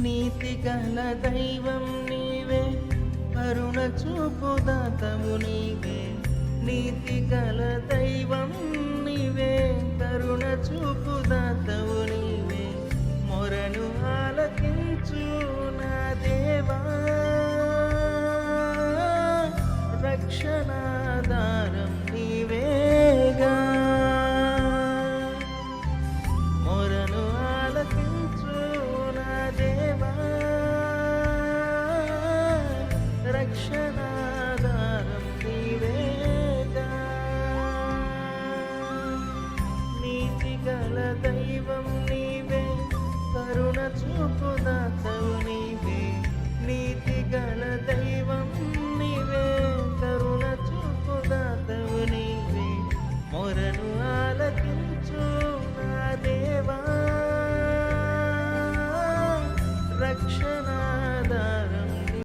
నీతి గల దైవం నీవే, కరుణ చూపు దాతవు నీవే. నీతి గల దైవం నీవే, కరుణ చూపు దాతవు నీవే. మొరను ఆలకించు నా దేవా, రక్షణాధారం నీవేగా. మొరను ఆలకించు నా దేవా, రక్షణాధారం నీవేగా. నీతి గల దైవం నీవే, కరుణ చూపు దాతవు నీవే. నీతి గల దైవం నీవే, కరుణ చూపు దాతవు నీవే. మొరను ఆలకించు నా దేవా, రక్షణ